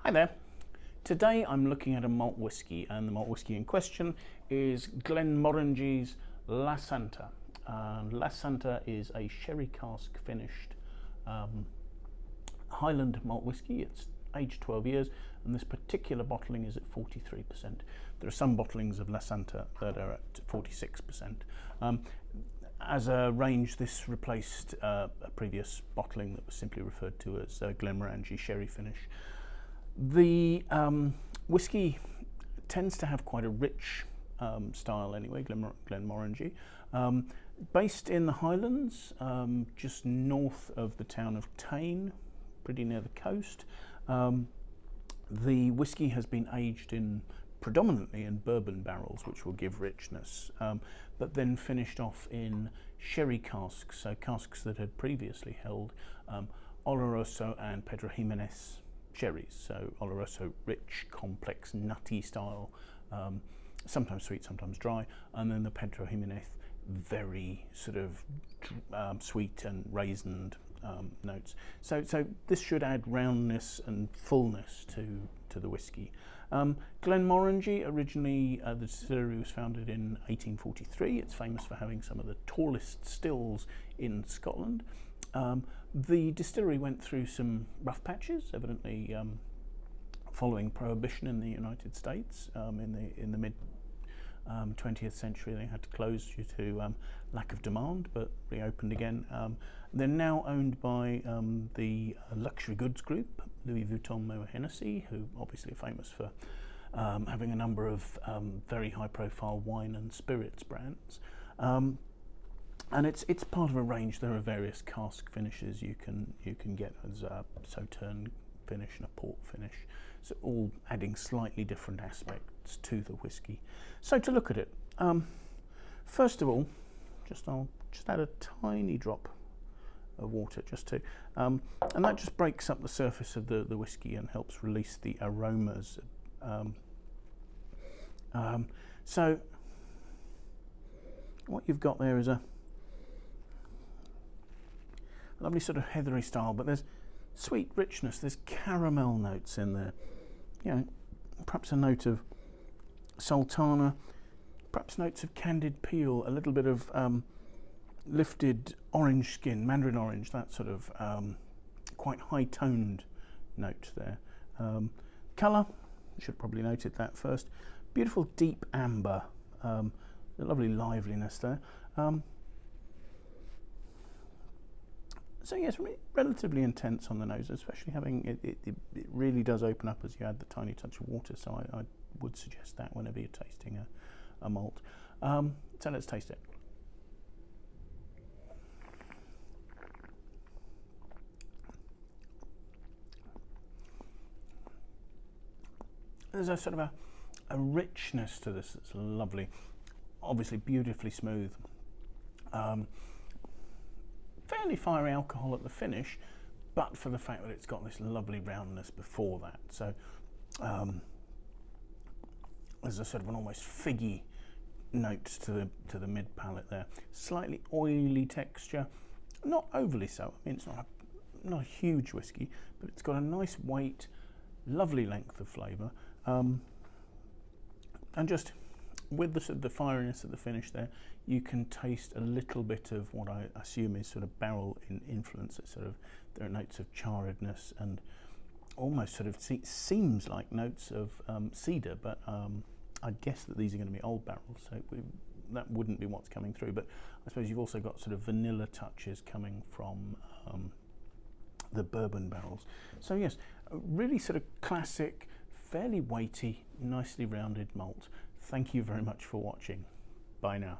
Hi there. Today I'm looking at a malt whisky, and the malt whisky in question is Glenmorangie's Lasanta. Lasanta is a sherry cask finished Highland malt whisky. It's aged 12 years, and this particular bottling is at 43%. There are some bottlings of Lasanta that are at 46%. As a range, this replaced a previous bottling that was simply referred to as Glenmorangie sherry finish. The whisky tends to have quite a rich style anyway, Glenmorangie. Based in the Highlands, just north of the town of Tain, pretty near the coast. The whisky has been aged predominantly in bourbon barrels, which will give richness, but then finished off in sherry casks, so casks that had previously held Oloroso and Pedro Jimenez sherries. So Oloroso, rich, complex, nutty style, sometimes sweet, sometimes dry, and then the Pedro Jimenez, very sort of sweet and raisined notes. So this should add roundness and fullness to the whisky. Glenmorangie, originally the distillery was founded in 1843. It's famous for having some of the tallest stills in Scotland. The distillery went through some rough patches, evidently following Prohibition in the United States. In the mid 20th century, they had to close due to lack of demand, but reopened again. They're now owned by the luxury goods group, Louis Vuitton Moët Hennessy, who obviously are famous for having a number of very high-profile wine and spirits brands. And it's part of a range. There are various cask finishes you can get as a Sauternes finish and a port finish, so all adding slightly different aspects to the whisky. So to look at it, first of all, I'll just add a tiny drop of water and that just breaks up the surface of the whisky and helps release the aromas. So what you've got there is a lovely sort of heathery style, but there's sweet richness, there's caramel notes in there, perhaps a note of sultana, perhaps notes of candied peel, a little bit of lifted orange skin, mandarin orange, that sort of quite high-toned note there. Colour, should probably noted that first. Beautiful deep amber, a lovely liveliness there. So yes, relatively intense on the nose, especially having it really does open up as you add the tiny touch of water, so I would suggest that whenever you're tasting a malt. So let's taste it. There's a sort of a richness to this that's lovely, obviously beautifully smooth. Fairly fiery alcohol at the finish, but for the fact that it's got this lovely roundness before that. So there's a sort of an almost figgy note to the mid palate there. Slightly oily texture, not overly so. I mean, it's not a huge whisky, but it's got a nice weight, lovely length of flavour, and just with the fieriness of the finish there, you can taste a little bit of what I assume is sort of barrel influence. It's there are notes of charredness and almost sort of seems like notes of cedar, but I guess that these are going to be old barrels, so that wouldn't be what's coming through. But I suppose you've also got sort of vanilla touches coming from the bourbon barrels. So yes, a really sort of classic, fairly weighty, nicely rounded malt. Thank you very much for watching. Bye now.